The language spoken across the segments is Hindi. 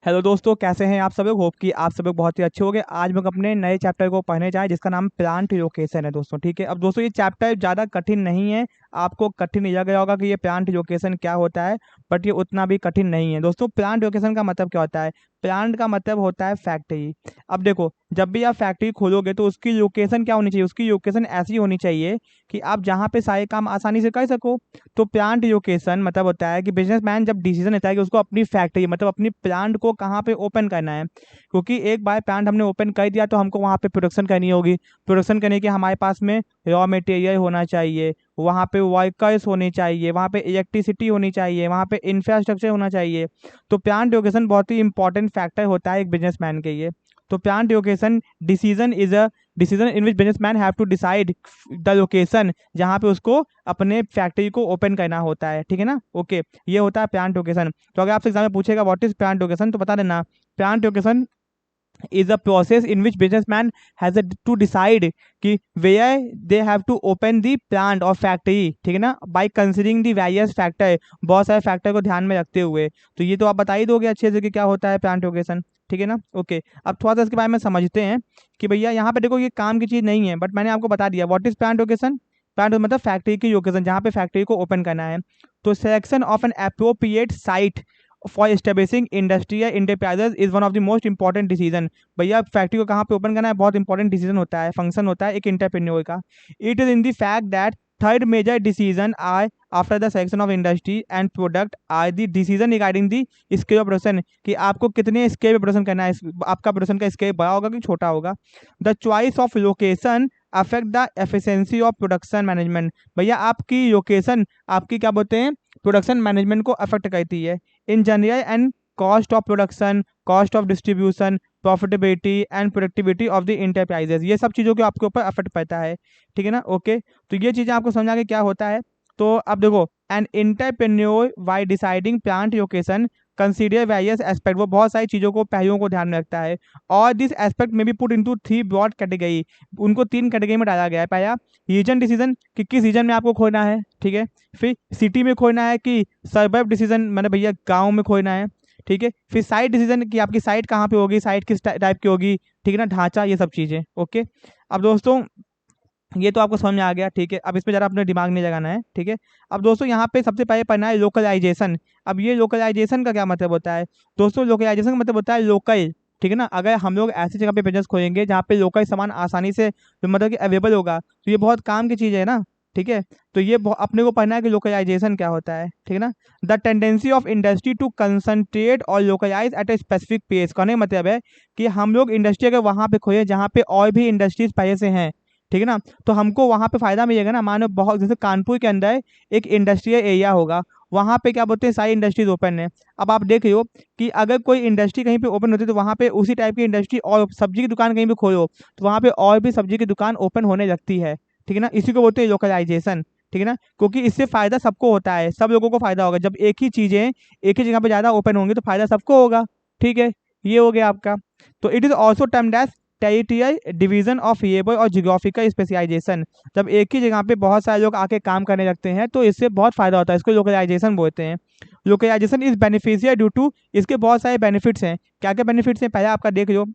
हेलो दोस्तों, कैसे हैं आप सब लोग। होप कि आप सब लोग बहुत ही अच्छे होंगे। आज हम लोग अपने नए चैप्टर को पढ़ने जाए जिसका नाम प्लांट लोकेशन है दोस्तों। ठीक है, अब दोस्तों ये चैप्टर ज़्यादा कठिन नहीं है। आपको कठिन लग गया होगा कि ये प्लांट लोकेशन क्या होता है, बट ये उतना भी कठिन नहीं है दोस्तों। प्लांट लोकेशन का मतलब क्या होता है? प्लांट का मतलब होता है फैक्ट्री। अब देखो, जब भी आप फैक्ट्री खोलोगे तो उसकी लोकेशन क्या होनी चाहिए? उसकी लोकेशन ऐसी होनी चाहिए कि आप जहाँ पे सारे काम आसानी से कर सको। तो प्लांट लोकेशन मतलब होता है कि बिजनेसमैन जब डिसीजन लेता है कि उसको अपनी फैक्ट्री मतलब अपनी प्लांट को कहाँ पे ओपन करना है, क्योंकि एक बार प्लांट हमने ओपन कर दिया तो हमको वहाँ पे प्रोडक्शन करनी होगी। प्रोडक्शन करने के हमारे पास में रॉ मटेरियल होना चाहिए, वहाँ पे वर्कर्स होने चाहिए, वहाँ पे इलेक्ट्रिसिटी होनी चाहिए, वहाँ पे इंफ्रास्ट्रक्चर होना चाहिए। तो प्लांट लोकेशन बहुत ही इंपॉर्टेंट फैक्टर होता है एक बिजनेसमैन के लिए। तो plant location decision is a decision in which businessman have to decide the location जहाँ पे उसको अपने फैक्ट्री को ओपन करना होता है। ठीक है ना, ओके। ये होता है प्लांट लोकेशन। तो अगर आपसे एग्जाम में पूछेगा व्हाट इज प्लांट लोकेशन, तो बता देना plant location is a process in which businessman has to decide कि where they have to open the plant or factory। ठीक है ना, by considering the various factor, बहुत सारे फैक्टर को ध्यान में रखते हुए। तो ये तो आप बता ही दोगे अच्छे से कि क्या होता है प्लांट लोकेशन। ठीक है ना, ओके। अब थोड़ा सा इसके बारे में समझते हैं कि भैया यहाँ पे देखो ये काम की चीज़ नहीं है, बट मैंने आपको बता दिया what is plant location. Plant मतलब फैक्ट्री की लोकेशन जहाँ पे फैक्ट्री को ओपन करना है। तो selection of an appropriate site for establishing industrial enterprises is one of the most important decision. भैया फैक्ट्री को कहाँ पे ओपन करना है बहुत इंपॉर्टेंट डिसीजन होता है, फंक्शन होता है एक इंटरप्रेन्योर का। It is in the fact that third major decision are after the selection of industry and product are the decision regarding the scale of production, कि आपको कितने स्केल पे प्रोडक्शन करना है, आपका प्रोडक्शन का स्केल बड़ा होगा कि छोटा होगा। The choice of location affect the efficiency of production management. भैया आपकी लोकेशन आपकी क्या बोलते हैं प्रोडक्शन मैनेजमेंट को अफेक्ट करती है। In general and cost of production, cost of distribution, profitability and productivity of the enterprises, ये सब चीज़ों के आपके ऊपर अफेक्ट पड़ता है। ठीक है ना, ओके। तो ये चीज़ें आपको समझा के क्या होता है। तो अब देखो, an entrepreneur while deciding plant location consider various aspect, वो बहुत सारी चीज़ों को पहलुओं को ध्यान में रखता है। और दिस एस्पेक्ट में भी put into three broad category, उनको तीन कैटेगरी में डाला गया है। पहला रीजन डिसीजन कि किस रीजन में आपको खोना है। ठीक है, फिर सिटी में खोना है कि सर्बर्ब डिसीजन मतलब भैया गांव में खोना है। ठीक है, फिर साइट डिसीजन कि आपकी साइट कहाँ पे होगी, साइट किस टाइप की होगी। ठीक है ना, ढांचा, ये सब चीज़ें। ओके, अब दोस्तों ये तो आपको समझ में आ गया। ठीक है, अब इसमें ज़रा अपने दिमाग नहीं लगाना है। ठीक है, अब दोस्तों यहाँ पे सबसे पहले पढ़ना है लोकलाइजेशन। अब ये लोकलाइजेशन का क्या मतलब होता है दोस्तों? लोकलाइजेशन का मतलब होता है लोकल। ठीक है ना, अगर हम लोग ऐसी जगह पे बिजनेस खोलेंगे जहाँ पे लोकल सामान आसानी से मतलब कि अवेलेबल होगा, तो ये बहुत काम की चीज़ है ना। ठीक है, तो ये अपने को पढ़ना है कि लोकलाइजेशन क्या होता है। ठीक है ना, the tendency of industry to concentrate और localise at a specific place, कहने का मतलब है कि हम लोग इंडस्ट्री अगर वहाँ पे खोलें जहाँ पे और भी इंडस्ट्रीज पहले से हैं, ठीक है ना, तो हमको वहाँ पे फायदा मिलेगा ना। मानो बहुत जैसे कानपुर के अंदर एक इंडस्ट्रियल एरिया होगा, वहाँ पे क्या बोलते हैं सारी इंडस्ट्रीज ओपन है। अब आप देख लो कि अगर कोई इंडस्ट्री कहीं पे ओपन होती है तो वहाँ पे उसी टाइप की इंडस्ट्री और सब्जी की दुकान कहीं भी खोलो तो वहाँ पे और भी सब्जी की दुकान ओपन होने लगती है। ठीक है ना, इसी को बोलते हैं लोकलाइजेशन। ठीक है ना, क्योंकि इससे फायदा सबको होता है, सब लोगों को फायदा होगा। जब एक ही चीजें एक ही जगह पे ज्यादा ओपन होंगी तो फायदा सबको होगा। ठीक है, ये हो गया आपका। तो it is also termed as territorial division of labour और जियोग्राफिकल स्पेशलाइजेशन। जब एक ही जगह पे बहुत सारे लोग आके काम करने लगते हैं तो इससे बहुत फायदा होता है, इसको लोकलाइजेशन बोलते हैं। Localisation is beneficial due to, इसके बहुत सारे बेनिफिट्स हैं। क्या क्या बेनिफिट्स हैं पहले आपका देख लो।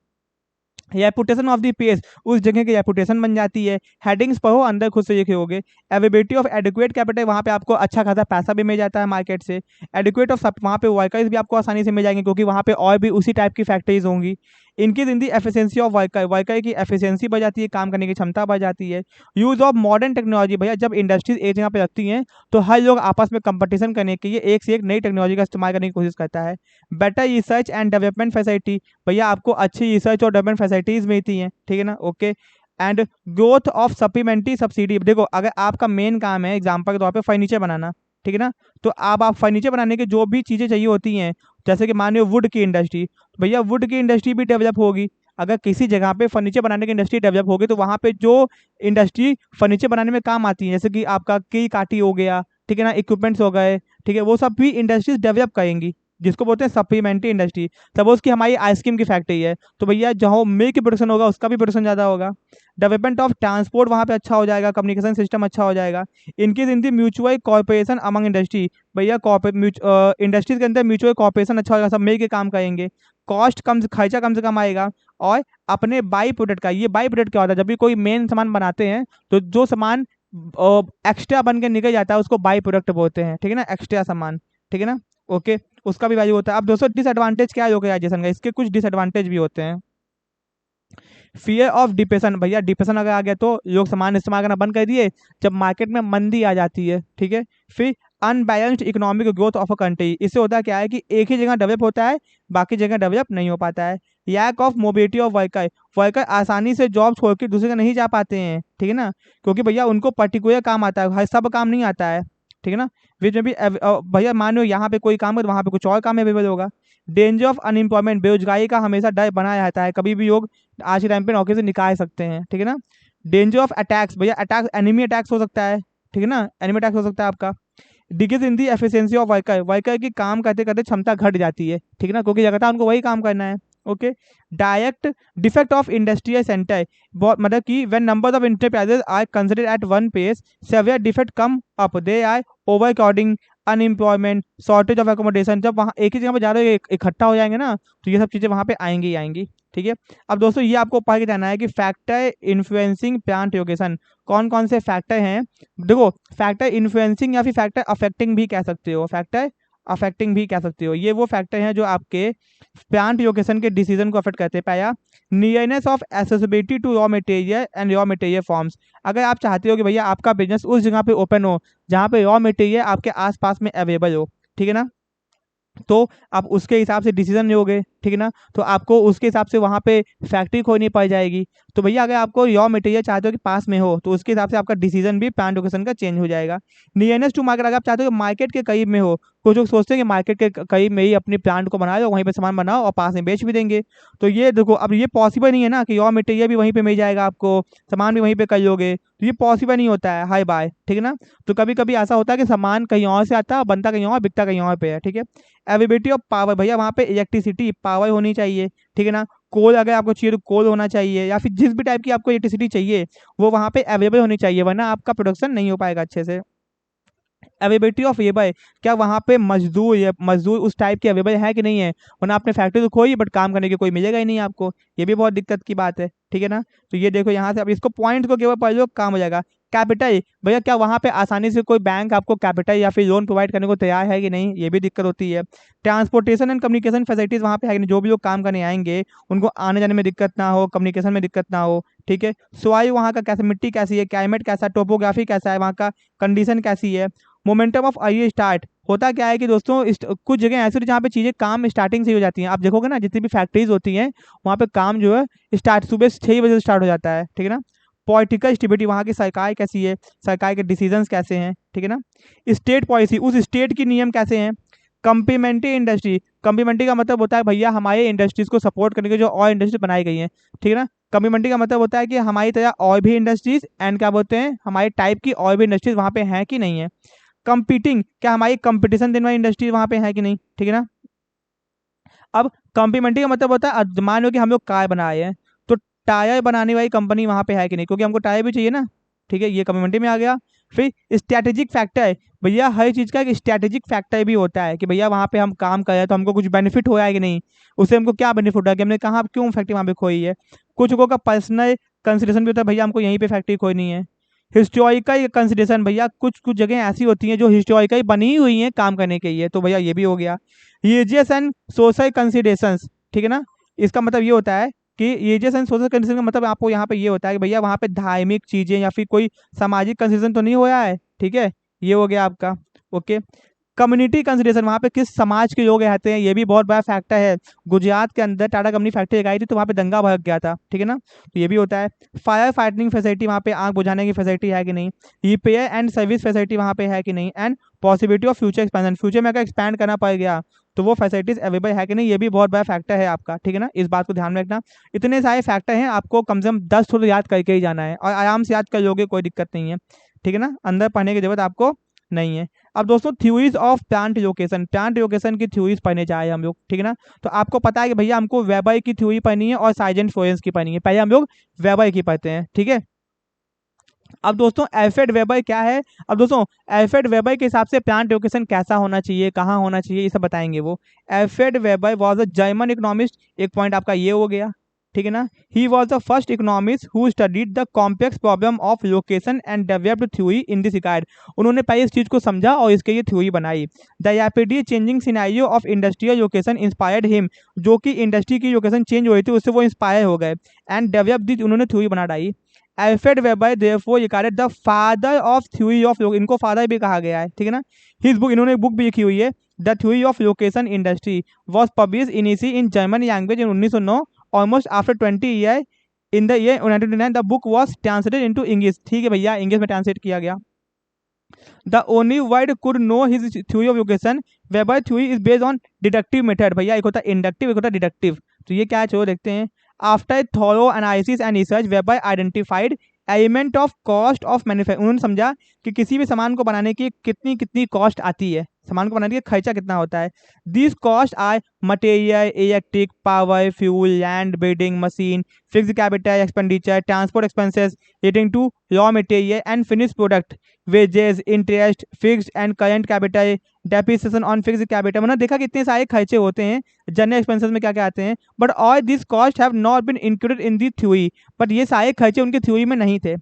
रेपुटेशन ऑफ द पेज, उस जगह की रेपुटेशन बन जाती है। हेडिंग्स पढ़ो, अंदर खुद से लिखे होगे। अवेलेबिलिटी ऑफ एडिक्वेट कैपिटल, वहाँ पे आपको अच्छा खासा पैसा भी मिल जाता है मार्केट से। एडिक्वेट ऑफ सब, वहाँ पे वर्कर्स भी आपको आसानी से मिल जाएंगे क्योंकि वहाँ पे और भी उसी टाइप की फैक्ट्रीज होंगी। इनकी इन दी एफिशिएंसी ऑफ वर्कर, वर्कर की एफिशिएंसी बढ़ जाती है, काम करने की क्षमता बढ़ जाती है। यूज ऑफ मॉडर्न टेक्नोलॉजी, भैया जब इंडस्ट्रीज एक जगह पे लगती हैं तो हर लोग आपस में कंपटीशन करने के लिए एक से एक नई टेक्नोलॉजी का इस्तेमाल करने की कोशिश करता है। Better research and development facility, भैया आपको अच्छी रिसर्च और डेवलपमेंट फैसिलिटीज मिलती हैं। ठीक है ना, okay. And growth of supplementary subsidy, देखो अगर आपका मेन काम है एग्जाम्पल के तौर पे फर्नीचर बनाना, ठीक है ना, तो आप फर्नीचर बनाने की जो भी चीज़ें चाहिए होती हैं, जैसे कि मान लो वुड की इंडस्ट्री, तो भैया वुड की इंडस्ट्री भी डेवलप होगी। अगर किसी जगह पे फर्नीचर बनाने की इंडस्ट्री डेवलप होगी तो वहाँ पे जो इंडस्ट्री फर्नीचर बनाने में काम आती है, जैसे कि आपका की काटी हो गया, ठीक है ना, इक्विपमेंट्स हो गए, ठीक है, वो सब भी इंडस्ट्रीज डेवलप करेंगी, जिसको बोलते हैं सप्लीमेंट्री इंडस्ट्री। सपोज कि हमारी आइसक्रीम की फैक्ट्री है तो भैया जहाँ मिल्क की प्रोडक्शन होगा उसका भी प्रोडक्शन ज़्यादा होगा। डेवलपमेंट ऑफ ट्रांसपोर्ट वहाँ पे अच्छा हो जाएगा, कम्युनिकेशन सिस्टम अच्छा हो जाएगा। इनकी इन दी म्यूचुअल कॉर्पोरेशन अमंग इंडस्ट्री, भैया इंडस्ट्रीज के अंदर म्यूचुअल कॉर्पोरेशन अच्छा होगा, सब मिल के काम करेंगे। कॉस्ट कम खर्चा कम से कम आएगा, और अपने बाई प्रोडक्ट का, ये बाई प्रोडक्ट क्या होता है, जब भी कोई मेन सामान बनाते हैं तो जो सामान एक्स्ट्रा बन के निकल जाता है उसको बाई प्रोडक्ट बोलते हैं, ठीक है ना, एक्स्ट्रा सामान, ठीक है ना। ओके, उसका भी वैल्यू होता है। अब दोस्तों डिसएडवांटेज क्या है लोकलाइजेशन का, इसके कुछ डिसएडवांटेज भी होते हैं। फियर ऑफ डिप्रेशन, भैया डिप्रेशन अगर आ गया तो लोग सामान इस्तेमाल करना बंद कर दिए जब मार्केट में मंदी आ जाती है, ठीक है। फिर unbalanced economic growth of a country, इससे होता क्या है कि एक ही जगह डेवलप होता है, बाकी जगह डेवलप नहीं हो पाता है। Lack of mobility of worker, worker आसानी से जॉब छोड़ के दूसरी जगह नहीं जा पाते हैं, ठीक है ना, क्योंकि भैया उनको पर्टिकुलर काम आता है, हर सब काम नहीं आता है, ठीक है ना। बीच में भी भैया मान लो यहाँ पे कोई काम है तो वहाँ पे कुछ और काम अवेलेबल होगा। डेंजर ऑफ अनएम्प्लॉयमेंट, बेरोजगारी का हमेशा डर बना रहता है, कभी भी लोग आज के टाइम पे नौकरी से निकाल सकते हैं, ठीक है ना। डेंजर ऑफ अटैक्स, भैया अटैक एनिमी अटैक्स हो सकता है, ठीक है ना, एनिमी अटैक्स हो सकता है आपका। Decrease in the efficiency of worker, worker की काम करते करते क्षमता घट जाती है, ठीक है ना, क्योंकि लगातार उनको वही काम करना है। Okay, direct defect of industrial centre, बहुत मतलब कि when number of enterprises are considered at one pace severe defect come up, they are over crowding, unemployment, shortage of accommodation, जब वहाँ एक ही जगह पर ज़्यादा इकट्ठा हो जाएंगे ना तो ये सब चीज़ें वहाँ पे आएंगी ही आएंगी, ठीक है। अब दोस्तों ये आपको पढ़ के जाना है कि फैक्टर इन्फ्लुएंसिंग प्लांट लोकेशन, कौन कौन से फैक्टर हैं। देखो, फैक्टर इन्फ्लुएंसिंग या फिर फैक्टर अफेक्टिंग भी कह सकते हो, फैक्टर अफेक्टिंग भी कह सकते हो, ये वो फैक्टर हैं जो आपके प्लांट लोकेशन के डिसीजन को अफेक्ट करते हैं। पहला, nearness of accessibility to raw material and raw material forms, अगर आप चाहते हो कि भैया आपका बिजनेस उस जगह पे ओपन हो जहाँ पे रॉ मटेरियल आपके आसपास में अवेलेबल हो, ठीक है ना, तो आप उसके हिसाब से डिसीजन लोगे, ठीक है ना, तो आपको उसके हिसाब से वहाँ पे फैक्ट्री खोलनी पड़ जाएगी। तो भैया अगर आपको रॉ मटेरियल चाहते हो कि पास में हो तो उसके हिसाब से आपका डिसीजन भी प्लांट लोकेशन का चेंज हो जाएगा। नियरनेस टू मार्केट, अगर आप चाहते हो कि मार्केट के करीब में हो, कुछ लोग सोचते हैं कि मार्केट के करीब में ही अपनी प्लांट को बना लो, वहीं पे सामान बनाओ और पास में बेच भी देंगे। तो ये देखो, अब ये पॉसिबल नहीं है ना कि रॉ मटेरियल भी वहीं पे मिल जाएगा आपको, सामान भी वहीं पे कर लोगे, तो ये पॉसिबल नहीं होता है, हाई बाय, ठीक है ना। तो कभी कभी ऐसा होता है कि सामान कहीं और से आता है, बनता कहीं और, बिकता कहीं और पे है, ठीक है। अवेलेबिलिटी ऑफ पावर, भैया वहाँ पे इलेक्ट्रिसिटी पावर होनी चाहिए, ठीक है ना। कोल अगर आपको चाहिए तो कोल होना चाहिए, या फिर जिस भी टाइप की आपको इलेक्ट्रिसिटी चाहिए वो वहाँ पे अवेलेबल होनी चाहिए, वरना आपका प्रोडक्शन नहीं हो पाएगा अच्छे से। अवेलेबिलिटी ऑफ लेबर, क्या वहाँ पे मजदूर या मजदूर उस टाइप के अवेलेबल है कि नहीं है, वरना आपने फैक्ट्री तो खोई बट काम करने के कोई मिलेगा ही नहीं आपको, ये भी बहुत दिक्कत की बात है, ठीक है ना। तो ये देखो यहाँ से अब इसको पॉइंट को केवल पढ़ लो, काम हो जाएगा। कैपिटल, भैया क्या वहाँ पे आसानी से कोई बैंक आपको कैपिटल या फिर लोन प्रोवाइड करने को तैयार है कि नहीं, ये भी दिक्कत होती है। ट्रांसपोर्टेशन एंड कम्युनिकेशन फैसिलिटीज वहाँ पे है कि नहीं, जो भी लोग काम करने आएंगे उनको आने जाने में दिक्कत ना हो, कम्युनिकेशन में दिक्कत ना हो, ठीक है। सॉइल वहाँ का कैसे, मिट्टी कैसी है, क्लाइमेट कैसा है, टोपोग्राफी कैसा है, वहाँ का कंडीशन कैसी है। मोमेंटम ऑफ अर्ली स्टार्ट, होता क्या है कि दोस्तों कुछ जगह ऐसी होती है जहाँ पे चीज़ें काम स्टार्टिंग से ही हो जाती हैं, आप देखोगे ना जितनी भी फैक्ट्रीज होती हैं वहाँ पे काम जो है स्टार्ट सुबह 6 बजे से स्टार्ट हो जाता है, ठीक है ना। पॉलिटिकल स्टेबिलिटी, वहाँ की सरकार कैसी है, सरकार के डिसीजंस कैसे हैं, ठीक है ना। स्टेट पॉलिसी, उस स्टेट की नियम कैसे हैं। कम्प्लीमेंट्री इंडस्ट्री, कम्प्लीमेंट्री का मतलब होता है भैया हमारे इंडस्ट्रीज को सपोर्ट करने के जो और इंडस्ट्री बनाई गई हैं, ठीक है ना। कम्प्लीमेंट्री का मतलब होता है कि हमारी तरह और भी इंडस्ट्रीज एंड क्या बोलते हैं हमारे टाइप की और भी इंडस्ट्रीज वहाँ पे हैं कि नहीं है। कंपीटिंग, क्या हमारी कंपटीशन देने वाली इंडस्ट्री वहाँ पे है कि नहीं, ठीक है ना। अब कॉम्प्लीमेंट्री का मतलब होता है मान लो कि हम लोग कार बना रहे हैं तो टायर बनाने वाली कंपनी वहाँ पे है कि नहीं, क्योंकि हमको टायर भी चाहिए ना, ठीक है, ये कम्युनिटी में आ गया। फिर स्ट्रैटेजिक फैक्टर, भैया हर चीज़ का एक स्ट्रैटेजिक फैक्टर भी होता है कि भैया वहाँ पे हम काम कर रहे हैं तो हमको कुछ बेनिफिट हो रहा है कि नहीं, उससे हमको क्या बेनिफिट हो रहा है कि हमने कहाँ क्यों फैक्ट्री वहाँ पे खोई है। कुछ लोगों का पर्सनल कंसिडरेशन भी होता है, भैया हमको यहीं पे फैक्ट्री खोनी है। हिस्टोरिकल कंसिडरेशन, भैया कुछ कुछ जगह ऐसी होती हैं जो हिस्टोरिकल बनी हुई हैं काम करने के लिए, तो भैया ये भी हो गया। रिलीजियस एंड सोशल कंसिडरेशंस, ठीक है ना, इसका मतलब ये होता है कि रिलीजियस एंड सोशल कंसिडरेशन का मतलब आपको यहाँ पे ये होता है कि भैया वहाँ पे धार्मिक चीज़ें या फिर कोई सामाजिक कंसिडरेशन तो नहीं हो रहा है, ठीक है, ये हो गया आपका। ओके, कम्युनिटी कंसिडरेशन, वहाँ पे किस समाज के लोग रहते हैं, ये भी बहुत बड़ा फैक्टर है। गुजरात के अंदर टाटा कंपनी फैक्ट्री लगाई थी तो वहाँ पे दंगा भड़क गया था, ठीक है ना, तो ये भी होता है। फायर फाइटिंग फैसिलिटी, वहाँ पे आग बुझाने की फैसिलिटी है कि नहीं। रिपेयर एंड सर्विस फैसिलिटी वहाँ पे है कि नहीं। And possibility of future expansion, future में अगर एक्सपैंड करना पड़ गया तो वो फैसिलिटीज अवेलेबल है कि नहीं, ये भी बहुत बड़ा फैक्टर है आपका, ठीक है ना, इस बात को ध्यान में रखना। इतने सारे फैक्टर हैं, आपको कम से कम 10 थोड़ा याद करके ही जाना है और आराम से याद कर लोगे, कोई दिक्कत नहीं है, ठीक है ना, अंदर पढ़ने की जरूरत आपको नहीं है। अब दोस्तों theories of plant location, plant location की थ्योरीज पढ़ने जाए हम लोग, ठीक है ना। तो आपको पता है कि भैया हमको वेबर की थ्योरी पढ़नी है और साइजेंट फ्लोरेंस की पढ़नी है, पहले हम लोग वेबर की पढ़ते हैं, ठीक है। अब दोस्तों एल्फ्रेड वेबर क्या है। अब दोस्तों एल्फ्रेड वेबर के हिसाब से प्लांट लोकेशन कैसा होना चाहिए, कहाँ होना चाहिए, ये सब बताएंगे वो। Alfred weber was a German economist, एक पॉइंट आपका ये हो गया, ठीक है ना। He was the first economist who studied the complex problem of location and developed theory in this regard. उन्होंने पहले इस चीज को समझा और इसके लिए थ्योरी बनाई। The rapidly changing scenario of industrial location inspired him, जो कि इंडस्ट्री की लोकेशन चेंज हो रही थी उससे वो इंस्पायर हो गए, एंड डेवलप दी, उन्होंने थ्योरी बना डाली। Alfred weber therefore regarded the father of theory of, इनको फादर भी कहा गया है, ठीक है ना। हिज बुक, इन्होंने एक बुक भी लिखी हुई है, the theory of location industry, was publish इनिशी in German language in 1909, almost after 20 year. In the year 1929 the book was translated into English, ठीक है भैया, इंग्लिश में ट्रांसलेट किया गया। The only word could know his theory of location, Weber theory is based on deductive method, भैया एक होता है इंडक्टिव, एक होता है डिडक्टिव। तो ये क्या है, चलो देखते हैं। After thorough analysis and research weber identified element of cost of manufacture, उन्होंने समझा कि किसी भी सामान को बनाने की कितनी कितनी कॉस्ट आती है, सामान को बनाने का खर्चा कितना होता है। This cost are material, electric, power, fuel, land, building, machine, fixed capital expenditure, transport expenses relating to raw material and finish product, wages, interest, fixed and current capital, depreciation on fixed capital. मैंने देखा कि इतने सारे खर्चे होते हैं, जनरल एक्सपेंसेस में क्या क्या आते हैं, but all this cost have not been included in the theory, but ये सारे खर्चे उनकी थ्योरी में नहीं थे।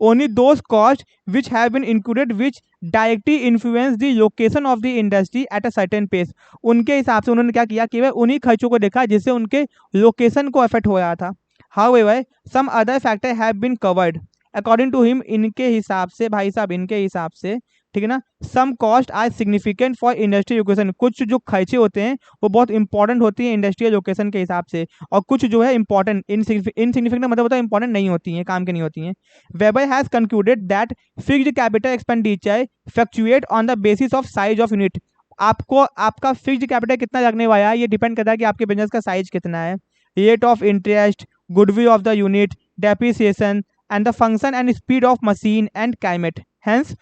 Only those cost which have been included which directly influence the location of the industry at a certain pace, उनके हिसाब से उन्होंने क्या किया, केवल उन्हीं खर्चों को देखा जिससे उनके लोकेशन को अफेक्ट हो रहा था। However some other factor have been covered according to him, इनके हिसाब से भाई साहब, इनके हिसाब से, ठीक है ना। Some cost are significant for industrial location, कुछ जो खर्चे होते हैं वो बहुत इंपॉर्टेंट होती है इंडस्ट्रियल लोकेशन के हिसाब से, और कुछ जो है इंपॉर्टेंट इनसिग्निफिकेंट मतलब होता है इंपॉर्टेंट नहीं होती हैं, काम की नहीं होती हैं। Weber has concluded that fixed capital expenditure fluctuate on the basis of size of unit, आपको आपका फिक्स्ड कैपिटल कितना लगने वाला है ये डिपेंड करता है कि आपके बिजनेस का साइज कितना है। Rate of interest, goodwill of the unit, depreciation and the function and speed of machine and climate. Hence,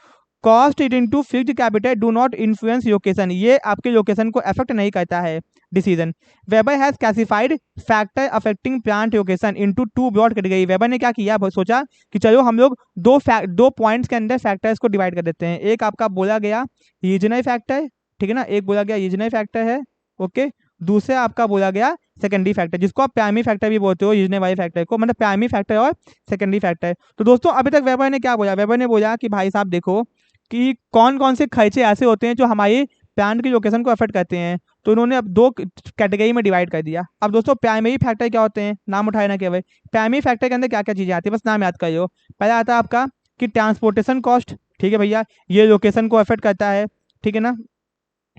cost into fixed capital do not influence location. ये आपके लोकेशन को अफेक्ट नहीं करता है decision. Weber has classified factor affecting plant location into two broad category. Weber ने क्या किया, सोचा कि चलो हम लोग दो पॉइंट्स के अंदर फैक्टर्स को डिवाइड कर देते हैं। एक आपका बोला गया रीजनल फैक्टर, ठीक है ना, एक बोला गया रीजनल फैक्टर है, ओके। दूसरा आपका बोला गया सेकेंडरी फैक्टर, जिसको आप प्राइमरी फैक्टर भी बोलते हो, रीजनल वाले फैक्टर को, मतलब प्राइमरी फैक्टर और सेकेंडरी फैक्टर। तो दोस्तों अभी तक वेबर ने क्या बोला, वेबर ने बोला कि भाई साहब देखो कि कौन कौन से खर्चे ऐसे होते हैं जो हमारी प्लांट की लोकेशन को अफेक्ट करते हैं। तो उन्होंने अब दो कैटेगरी में डिवाइड कर दिया। अब दोस्तों प्राइमरी फैक्टर क्या होते हैं, नाम उठाए ना केवल। प्राइमरी फैक्टर के अंदर क्या क्या चीजें आती है, बस नाम याद करियो। पहला आता है आपका कि ट्रांसपोर्टेशन कॉस्ट, ठीक है भैया, ये लोकेशन को अफेक्ट करता है, ठीक है ना।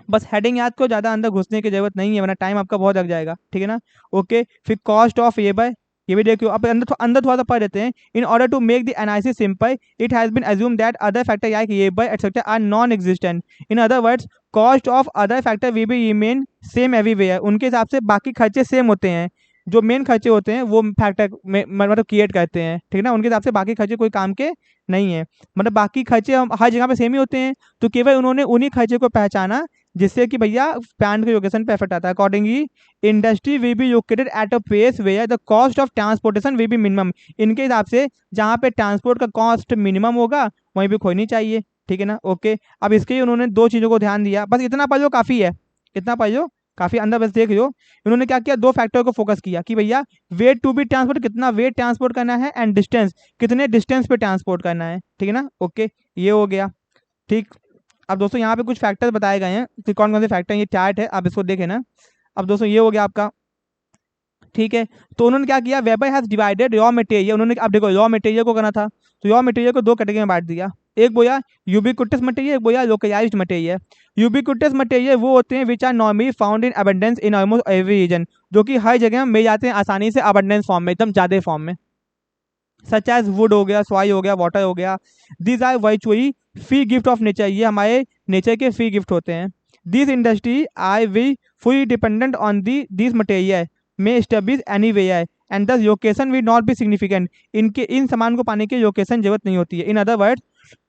बस हेडिंग याद को, ज्यादा अंदर घुसने की जरूरत नहीं है वरना टाइम आपका बहुत लग जाएगा, ठीक है ना। ओके, फिर कॉस्ट ऑफ लेबर, ये भी देखियो। अब अंदर थोड़ा सा पढ़ देते हैं। In order to make the analysis simple it has been assume that other factor like labour etcetera are non existent. In other words cost of other factor we be remain same everywhere. उनके हिसाब से बाकी खर्चे सेम होते हैं, जो मेन खर्चे होते हैं वो फैक्टर में मतलब क्रिएट करते हैं, ठीक है ना। उनके हिसाब से बाकी खर्चे कोई काम के नहीं है, मतलब बाकी खर्चे हर जगह पे सेम ही होते हैं। तो केवल उन्होंने उन्हीं खर्चे को पहचाना जिससे कि भैया प्लांट के लोकेशन पे इफेक्ट आता है। Accordingly industry will be located at a place where the cost of transportation will be minimum. इनके हिसाब से जहाँ पे ट्रांसपोर्ट का कॉस्ट मिनिमम होगा वहीं पे खोनी चाहिए, ठीक है ना। ओके, अब इसके लिए उन्होंने दो चीज़ों को ध्यान दिया, बस इतना पढ़ लो काफ़ी है, इतना पढ़ लो काफ़ी, अंदर बस देख लो। इन्होंने क्या किया, दो फैक्टर को फोकस किया कि भैया वेट टू बी ट्रांसपोर्ट, कितना वेट ट्रांसपोर्ट करना है, एंड डिस्टेंस, कितने डिस्टेंस पे ट्रांसपोर्ट करना है, ठीक है ना। ओके, ये हो गया, ठीक। अब दोस्तों यहाँ पे कुछ फैक्टर्स बताए गए हैं कि कौन कौन से फैक्टर, ये चार्ट है आप इसको देखें ना। अब दोस्तों ये हो गया आपका, ठीक है। तो उन्होंने क्या किया, weber has divided raw material, उन्होंने अब देखो रॉ मटेरियल को करना था तो रॉ मटेरियल को दो कैटेगरी में बांट दिया। एक बोया यूबिक्विटस मटेरियल, एक बोया लोकलाइज्ड मटेरियल। यूबिक्विटस मटेरियल वो होते हैं which are normally found in abundance in almost every region, जो कि हर जगह मिल जाते हैं आसानी से अबंडेंस फॉर्म में, एकदम ज्यादा फॉर्म में, सच एज वुड हो गया, सॉइल हो गया, वाटर हो गया। These are virtually free gift of nature, ये हमारे नेचर के फ्री गिफ्ट होते हैं। This industry I we fully dependent on this material में establish anywhere and thus location will not be significant. इनके इन सामान को पाने की लोकेशन जरूरत नहीं होती है। इन other words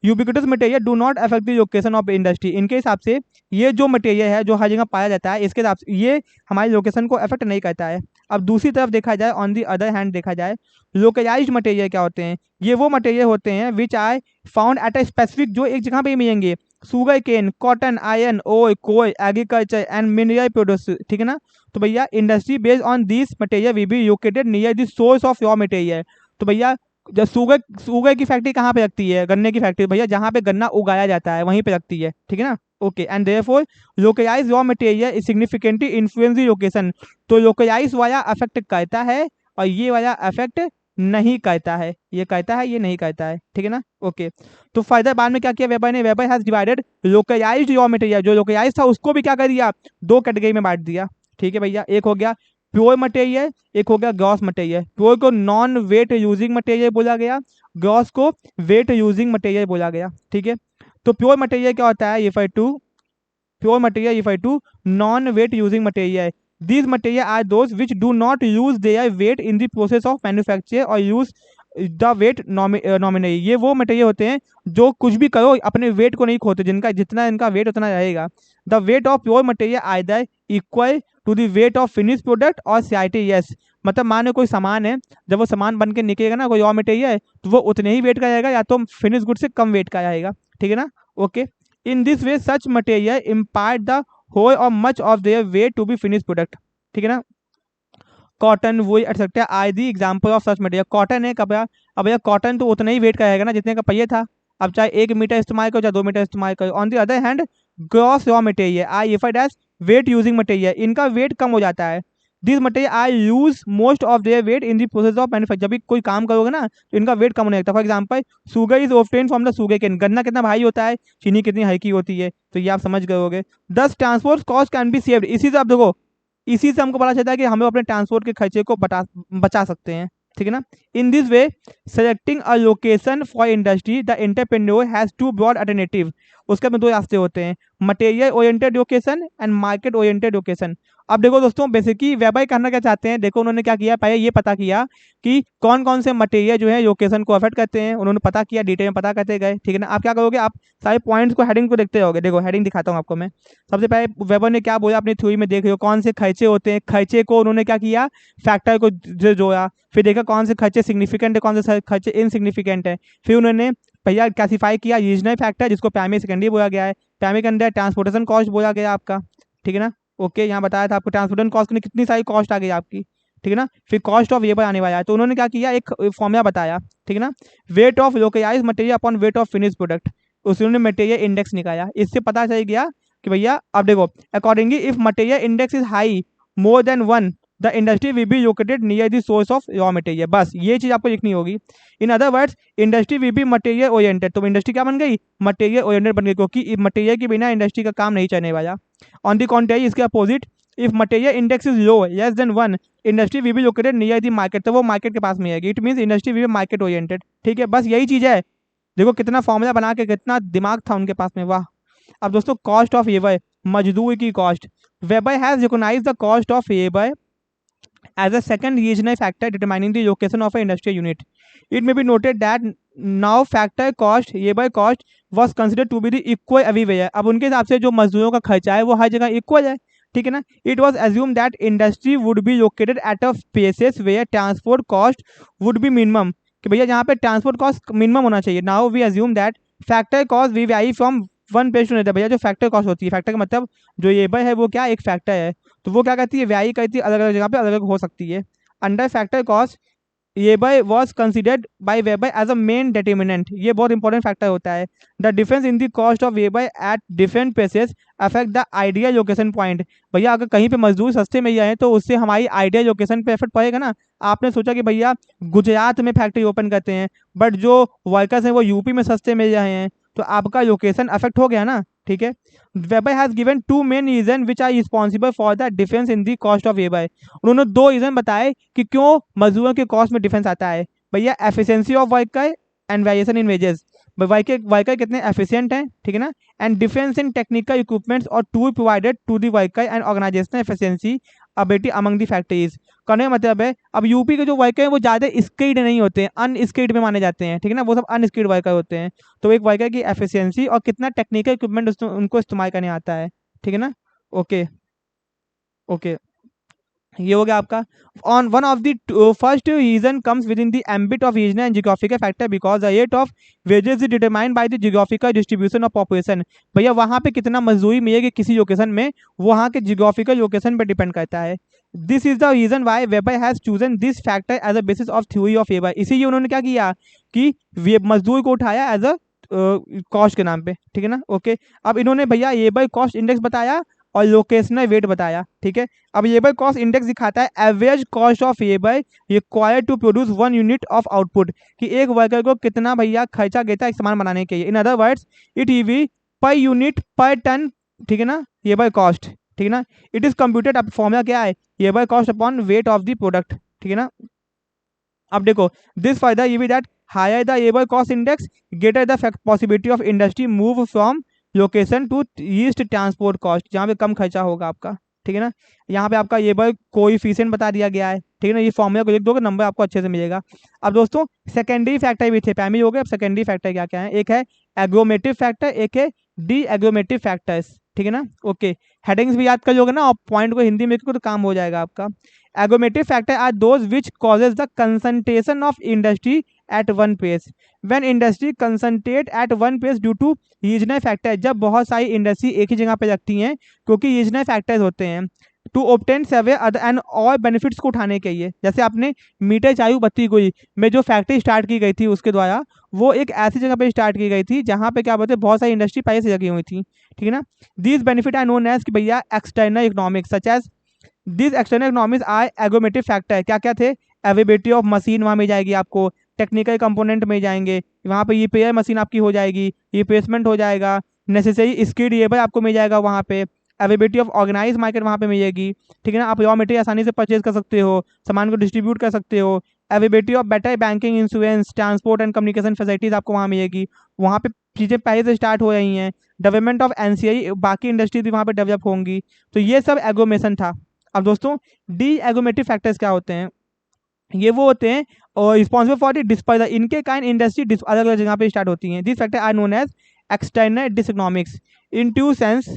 ubiquitous material do not affect the location of industry. इनके हिसाब से ये जो मटेरियल है जो हर जगह पाया जाता है, इसके हिसाब से ये हमारी लोकेशन को अफेक्ट नहीं करता है। अब दूसरी तरफ देखा जाए, ऑन दी अदर हैंड देखा जाए, लोकलाइज्ड मटेरियल क्या होते हैं? ये वो मटेरियल होते हैं which are found at a specific, जो एक जगह पे ही मिलेंगे। Sugar cane, cotton, iron ore, coal, agriculture and mineral produce, ठीक है ना। तो भैया industry based on this material will be located near the source of raw material. तो भैया जब शुगर की फैक्ट्री कहाँ पे लगती है? गन्ने की फैक्ट्री भैया जहाँ पे गन्ना उगाया जाता है वहीं पे लगती है, ठीक है ना। Okay, and therefore localise raw material is significantly influence the location. तो लोकलाइज वाला अफेक्ट करता है और ये वाला अफेक्ट नहीं करता है, ये कहता है ये नहीं कहता है, ठीक है ना। ओके, तो फर्दर बाद में क्या किया वेबर ने? Weber has divided localised raw material, जो लोकलाइज था उसको भी क्या कर दिया? दो कैटेगरी में बांट दिया, ठीक है भैया। एक हो गया प्योर मटेरियल, एक हो गया ग्रॉस मटेरियल। प्योर को नॉन वेट यूजिंग मटेरियल बोला गया, ग्रॉस को वेट यूजिंग मटेरियल बोला गया, ठीक है। तो प्योर मटेरियल क्या होता है? Refer to pure material refer to non weight using material. These material are those which do not use their weight in the process of manufacture or use the weight nominally. ये वो मटेरियल होते हैं जो कुछ भी करो अपने वेट को नहीं खोते, जिनका जितना इनका वेट उतना रहेगा। The weight of pure material either equal to the weight of finish product और सीआईटी। यस, मतलब मानो कोई सामान है, जब वो सामान बन के निकलेगा ना, कोई रॉ मटेरियल, तो वो उतने ही वेट का रहेगा या तो फिनिश गुड से कम वेट का रहेगा, ठीक है ना। Okay, in this way such material impart the whole और much of their weight to be finish product, ठीक है ना। Cotton, wool etcetera are the example of such material. Cotton है कपड़ा, अब भैया कॉटन तो उतना ही वेट का रहेगा ना जितने का पहिए था, अब चाहे 1 मीटर इस्तेमाल करो चाहे 2 मीटर इस्तेमाल करो। On the other hand gross raw material are referred as weight using material, इनका वेट कम हो जाता है। This material are use most of their weight in the process of manufacture. जब भी कोई काम करोगे ना तो इनका वेट कम होने लगता है। For example sugar is obtain from the sugar cane, गन्ना कितना भारी होता है, चीनी कितनी हल्की होती है, तो ये आप समझ गए। दस transport cost can be saved, इसी से आप देखो, इसी से हमको पता चलता है कि हमें अपने ट्रांसपोर्ट के खर्चे को बचा सकते हैं, ठीक है ना। In this way selecting a location for industry the entrepreneur has two broad alternative. उसके में दो रास्ते होते हैं, material oriented location and market oriented location. अब देखो दोस्तों, बेसिकली वेबर करना क्या चाहते हैं, देखो उन्होंने क्या किया, पहले ये पता किया कि कौन कौन से मटेरियल जो है लोकेशन को अफेक्ट करते हैं, उन्होंने पता किया, डिटेल में पता करते गए, ठीक है ना। आप क्या करोगे, आप सारे पॉइंट्स को हेडिंग को देखते रहोगे। देखो हेडिंग दिखाता हूँ आपको मैं। सबसे पहले वेबर ने क्या बोला अपनी थ्योरी में, देख रहे हो कौन से खर्चे होते हैं, खर्चे को उन्होंने क्या किया, फैक्टर को जोड़ा, फिर देखा कौन से खर्चे सिग्निफिकेंट है, कौन से खर्चे इनसिग्निफिकेंट है। फिर उन्होंने भैया क्लासीफाई किया रीजनल फैक्टर, जिसको प्राइमरी सेकेंडरी बोला गया है। प्राइमरी के अंदर ट्रांसपोर्टेशन कॉस्ट बोला गया आपका, ठीक है ना। ओके, यहाँ बताया था आपको ट्रांसपोर्टेशन कॉस्ट में कितनी सारी कॉस्ट आ गई आपकी, ठीक है ना। फिर कॉस्ट ऑफ लेबर आने वाला है, तो उन्होंने क्या किया, एक फॉर्मूला बताया, ठीक है ना। Weight of localized material upon weight of finish product, उसने मटेरियल इंडेक्स निकाला। इससे पता चल गया कि भैया अब देखो, accordingly if material index is high more than 1 the industry will be located near the source of raw material. बस ये चीज आपको लिखनी होगी। In other words industry will be material oriented, तो इंडस्ट्री क्या बन गई, मटेरियल ओरिएंटेड बन गई, क्योंकि मटेरियल के बिना इंडस्ट्री का काम नहीं चलने वाला। ऑन द कॉन्ट्री, इसके opposite, if material index is low less than 1 industry will be located near the market, तो वो मार्केट के पास में आएगी। It means industry will B market oriented, ठीक है। बस यही चीज है। देखो कितना फॉर्मूला बना के, कितना दिमाग था उनके पास में, वाह। अब दोस्तों कॉस्ट ऑफ लेबर, मजदूर की cost. Weber has recognized the cost of labour as a second regional factor determining the location of an industrial unit. It may be noted that now factor cost, labor cost was considered to be the equal everywhere. अब उनके हिसाब से जो मजदूरों का खर्चा है वो हर जगह इक्वल है, ठीक है ना। It was assumed that industry would be located at a places where transport cost would be minimum, कि भैया जहाँ पे ट्रांसपोर्ट कॉस्ट मिनिमम होना चाहिए। Now we assume that factor cost we vary from one place to another. भैया जो फैक्टर कॉस्ट होती है, फैक्टर का मतलब जो लेबर है वो क्या, एक फैक्टर है, तो वो क्या करती है, वैरी करती है, अलग अलग जगह पे अलग अलग हो सकती है। Under factor cost labour was considered by Weber as a main determinant, ये बहुत इंपॉर्टेंट फैक्टर होता है। The difference in the cost of labour at different places affect the ideal location point. भैया अगर कहीं पे मजदूर सस्ते मिल जाए तो उससे हमारी आइडियल लोकेशन पे इफेक्ट पड़ेगा ना। आपने सोचा कि भैया गुजरात में फैक्ट्री ओपन करते हैं, बट जो वर्कर्स हैं वो यूपी में सस्ते मिल रहे हैं, तो आपका लोकेशन अफेक्ट हो गया ना, ठीक है। Weber has given 2 main reason which are responsible for the difference in the cost of labour. उन्होंने 2 रीजन बताए कि क्यों मजदूरों के कॉस्ट में डिफरेंस आता है। भैया efficiency of worker and variation in wages, worker कितने एफिशिएंट हैं, ठीक है ना। And difference in technical equipments और tool provided to the worker and organisational efficiency ability among the factories. कहने का मतलब है अब यूपी के जो वर्कर हैं वो ज़्यादा स्किल्ड नहीं होते हैं, अनस्किल्ड में माने जाते हैं, ठीक है ना, वो सब अनस्किल्ड वर्कर होते हैं। तो एक वर्कर की एफिशिएंसी और कितना टेक्निकल इक्विपमेंट उनको इस्तेमाल करने आता है, ठीक है ना। ओके ओके, ये हो गया आपका। On one of the first reason comes within the ambit of regional and geographical factor because the rate of wages is determined by the geographical distribution of population. भैया वहाँ पे कितना मजदूरी मिलेगी किसी लोकेशन में, वहाँ के जियोग्राफिकल लोकेशन पे डिपेंड करता है। This is the reason why Weber has chosen this factor as a basis of theory of labour. इसीलिए उन्होंने क्या किया कि मजदूर को उठाया एज अ कॉस्ट के नाम पे, ठीक है ना। ओके, अब इन्होंने भैया लेबर कॉस्ट इंडेक्स बताया और लोकेशनल वेट बताया, ठीक है। अब लेबर कॉस्ट इंडेक्स दिखाता है average cost of labour required to produce 1 unit of output, कि एक वर्कर को कितना भैया खर्चा देता है सामान बनाने के लिए। इन अदर वर्ड्स इट ईवी पर यूनिट पर टन, ठीक है ना, लेबर कॉस्ट, ठीक है ना। इट इज कंप्यूटेड, अब फॉर्मूला क्या है, labour cost upon weight of the product, ठीक है ना। अब देखो दिस फर्दर ईवी that higher the labour cost index greater the possibility of industry move from location to least transport cost, जहाँ पे कम खर्चा होगा आपका, ठीक है ना। यहाँ पे आपका ये बार कोएफिशिएंट बता दिया गया है, ठीक है ना। ये फॉर्मूला को लिख दोगे नंबर आपको अच्छे से मिलेगा। अब दोस्तों सेकेंडरी फैक्टर भी थे, प्राइमरी हो गए, अब सेकेंडरी फैक्टर क्या क्या है, एक है एग्रोमेटिव फैक्टर, एक है डी एग्रोमेटिव फैक्टर्स, ठीक है ना। ओके, हेडिंग्स भी याद कर लोगे ना और पॉइंट को हिंदी में तो काम हो जाएगा आपका। Agglomerative factor are those which causes the concentration of industry at one place. When industry concentrate at one place due to regional factor, जब बहुत सारी इंडस्ट्री एक ही जगह पे लगती हैं क्योंकि रीजनल फैक्टर्स होते हैं, to obtain survey other and और बेनिफिट्स को उठाने के लिए। जैसे आपने मीटर चायू बत्ती गोई में जो फैक्ट्री स्टार्ट की गई थी उसके द्वारा, वो एक ऐसी जगह पे स्टार्ट की गई थी जहाँ पे क्या बोलते हैं बहुत सारी इंडस्ट्री पहले से लगी हुई थी, ठीक है ना। These benefit are known as कि भैया external economics, such as this external economics are agglomerative factor. क्या क्या थे, अवेलेबिलिटी ऑफ मशीन वहाँ मिल जाएगी आपको, टेक्निकल कंपोनेंट मिल जाएंगे वहाँ पे, रिपेयर मशीन आपकी हो जाएगी, रिप्लेसमेंट हो जाएगा, नेसेसरी स्किल्ड लेबर आपको मिल जाएगा वहाँ पे, अवेलेबिलिटी ऑफ ऑर्गेनाइज मार्केट वहाँ पे मिलेगी, ठीक है ना। आप रॉ मटेरियल आसानी से परचेज कर सकते हो, सामान को डिस्ट्रीब्यूट कर सकते हो, availability of better banking, insurance, transport and communication facilities आपको वहाँ मिलेगी, वहाँ पे चीज़ें पहले से स्टार्ट हो रही हैं, डेवलपमेंट ऑफ एनसीआई, बाकी इंडस्ट्रीज भी वहाँ पे डेवलप होंगी। तो ये सब एग्रोमेशन था। अब दोस्तों डी एग्रोमेटिव फैक्टर्स क्या होते हैं, ये वो होते हैं और रिस्पॉन्सिबल फॉर द डिस्पर्जल, इनके कारण इंडस्ट्री अलग अलग जगह पे स्टार्ट होती हैं। This factor are known as external diseconomics. In two sense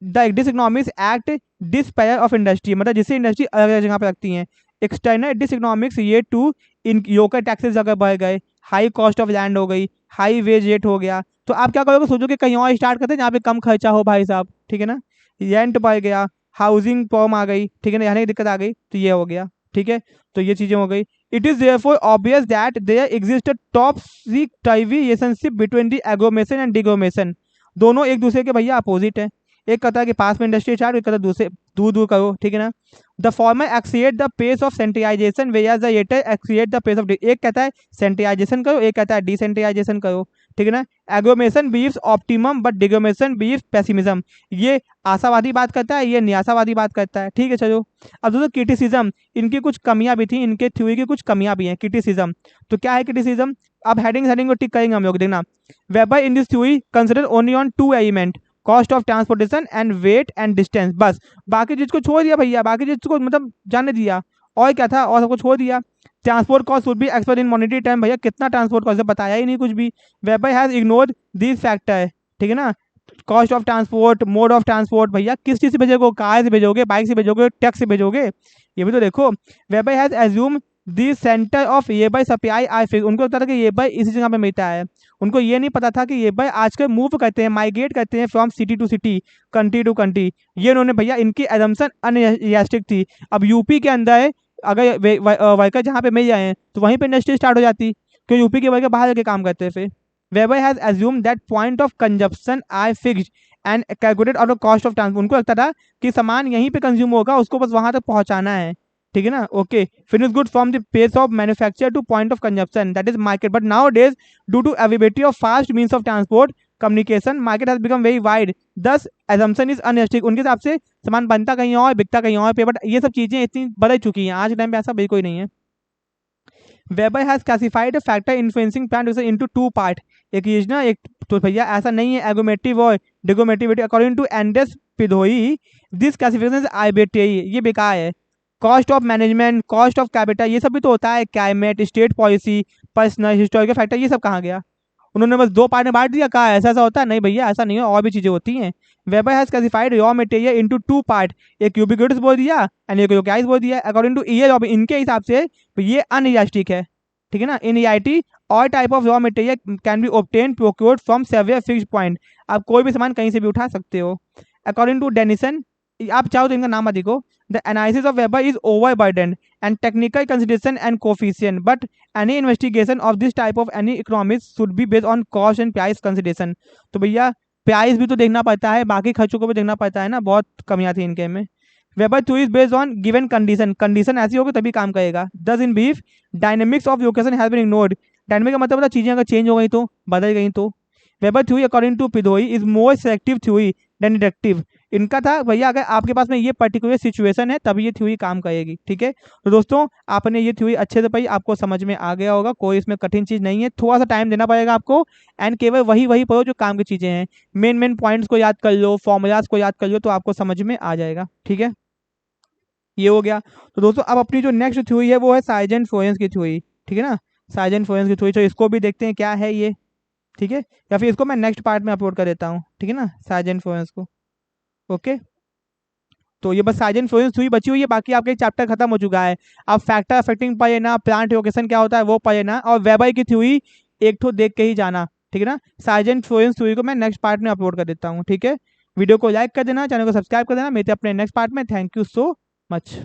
the diseconomics act disperse of industry, मतलब जिससे इंडस्ट्री अलग अलग जगह पे रखती हैं। एक्सटर्नल डिसइकोनॉमिक्स ये टू इन लोकल टैक्सेस अगर बढ़ गए, हाई कॉस्ट ऑफ लैंड हो गई, हाई वेज रेट हो गया, तो आप क्या करोगे, सोचो कि कहीं और स्टार्ट करते हैं जहाँ पे कम खर्चा हो भाई साहब, ठीक है ना। रेंट बढ़ गया, हाउसिंग प्रॉब्लम आ गई, ठीक है ना, रहने की दिक्कत आ गई, तो ये हो गया, ठीक है। तो ये चीजें हो गई। It is therefore obvious that there exist a टॉप-सीक relationship between the agglomeration and deglomeration. दोनों एक दूसरे के भैया अपोजिट है। एक कहता है कि पास में इंडस्ट्री स्टार्ट, एक कहता है दूसरे दूर दूर करो, ठीक है ना। The former exceed the pace of centralization where the latter exceed the pace of, एक कहता है सेंट्रलाइजेशन करो, एक कहता है डिसेंट्रलाइजेशन करो, ठीक है ना। एग्रोमेशन बीव्स ऑप्टिमम बट डिग्रोमेशन बीव्स पेसिमिज्म। ये आशावादी बात करता है, ये निराशावादी बात करता है, ठीक है चलो। अब दोस्तों क्रिटिसिज्म, इनकी कुछ कमियां भी थी, इनके थ्योरी की कुछ कमियां भी हैं। क्रिटिसिज्म तो क्या है क्रिटिसिज्म, अब हेडिंग को टिक करेंगे हम लोग, देखना। Weber in this theory consider only on two element, cost of transportation and weight and distance, बस बाकी चीज को छोड़ दिया भैया, बाकी चीज को मतलब जाने दिया। और क्या था, और सबको छोड़ दिया। Transport cost would be expert in monetary time, भैया कितना ट्रांसपोर्ट कॉस्ट है बताया ही नहीं कुछ भी। Weber has ignored this factor, ठीक है ना। Cost of transport, mode of transport, भैया किस चीज़ से भेजोगे, कार से भेजोगे, बाइक से भेजोगे, ट्रक से भेजोगे, ये भी तो देखो। Weber has assume the centre of labour supply I fix, उनको लगता था कि लेबर इसी जगह पे मिलता है। उनको ये नहीं पता था कि लेबर आजकल मूव करते हैं, माइग्रेट करते हैं from city to city, country to country. ये उन्होंने भैया, इनकी एजम्पशन अनरियलिस्टिक थी। अब यूपी के अंदर अगर वर्कर जहाँ पे मिल जाए तो वहीं पे इंडस्ट्री स्टार्ट हो जाती, क्यों यूपी के वर्कर बाहर जाके काम करते हैं फिर। Weber has assumed that point of consumption are fixed and calculated out of cost of transport, उनको लगता था कि सामान यहीं पे कंज्यूम होगा, उसको बस वहां तक पहुंचाना है, ठीक है ना। Okay, finish good from the place of manufacture to point of consumption, that is market. But nowadays due to availability of fast means of transport communication, market has become very wide, thus assumption is unrealistic. उनके हिसाब से सामान बनता कहीं और, बिकता कहीं और पे, बट ये सब चीजें इतनी बदल चुकी हैं, आज के टाइम पे ऐसा बिल्कुल नहीं है। Weber has classified a factor influencing plant nutrition into two parts. एक ये ना एक, तो भैया ऐसा नहीं है एगोमेटिव और डिगोमेटिविटी अकॉर्डिंग टू एंडेस पिधोई दिस क्लासिफिकेशन आईबीटीआई, ये बेकार है। Cost of management, cost of capital, ये सब भी तो होता है, climate, state policy, personal historical factor, ये सब कहाँ गया? उन्होंने बस दो पार्ट में बांट दिया, कहा ऐसा ऐसा होता है, नहीं भैया ऐसा नहीं है, और भी चीजें होती हैं। Weber has classified raw material into two part, एक क्यूबिक बोल दिया एंड एक लोकाइज बोल दिया अकॉर्डिंग टू ईयर ऑफ, इनके हिसाब से तो ये अनइलास्टिक है, ठीक है ना। In EIT all type of raw material can be obtain procured from several fixed point, आप कोई भी सामान कहीं से भी उठा सकते हो। अकॉर्डिंग टू डेनिसन, आप चाहो तो इनका नाम मत देखो, the analysis of weber is overburden and technical consideration and coefficient, but any investigation of this type of any economics should be based on cost and price consideration। तो भैया प्राइस भी तो देखना पड़ता है, बाकी खर्चों को भी देखना पड़ता है ना, बहुत कमियां थी इनके में। Weber too is based on given condition, condition ऐसी होगी तभी काम करेगा। Thus in brief dynamics of location has been ignored, dynamic का मतलब होता है चीजें अगर चेंज हो गई तो, बदल गई तो। वेबर थ्योरी अकॉर्डिंग टू पिधोई is more selective theory than deductive, इनका था भैया अगर आपके पास में ये पर्टिकुलर सिचुएशन है तभी ये थ्योरी काम करेगी, ठीक है। तो दोस्तों आपने ये थ्योरी अच्छे से पढ़ी, आपको समझ में आ गया होगा, कोई इसमें कठिन चीज नहीं है, थोड़ा सा टाइम देना पड़ेगा आपको, एंड केवल वही वही पढ़ो जो काम की चीजें हैं, मेन मेन पॉइंट्स को याद कर लो, फॉर्मूलाज को याद कर लो, तो आपको समझ में आ जाएगा, ठीक है। ये हो गया। तो दोस्तों अब अपनी जो नेक्स्ट थ्योरी है वो है साइजेंट फ्लोरेंस की थ्योरी, ठीक है ना। साइजेंट फ्लोरेंस की थ्योरी, तो इसको भी देखते हैं क्या है ये, ठीक है, या फिर इसको मैं नेक्स्ट पार्ट में अपलोड कर देता हूँ, ठीक है ना, साइजेंट फ्लोरेंस को। ओके, तो ये बस साइजेंट फ्लोरेंस हुई बची हुई है, बाकी आपके चैप्टर खत्म हो चुका है। अब फैक्टर अफेक्टिंग पढ़े ना, प्लांट लोकेशन क्या होता है वो पढ़े ना, और वेबर की थ्योरी एक तो देख के ही जाना, ठीक है ना। साइजेंट फ्लोरेंस थ्योरी को मैं नेक्स्ट पार्ट में अपलोड कर देता हूँ, ठीक है। वीडियो को लाइक कर देना, चैनल को सब्सक्राइब कर देना, मिलते हैं अपने नेक्स्ट पार्ट में। Thank you so much.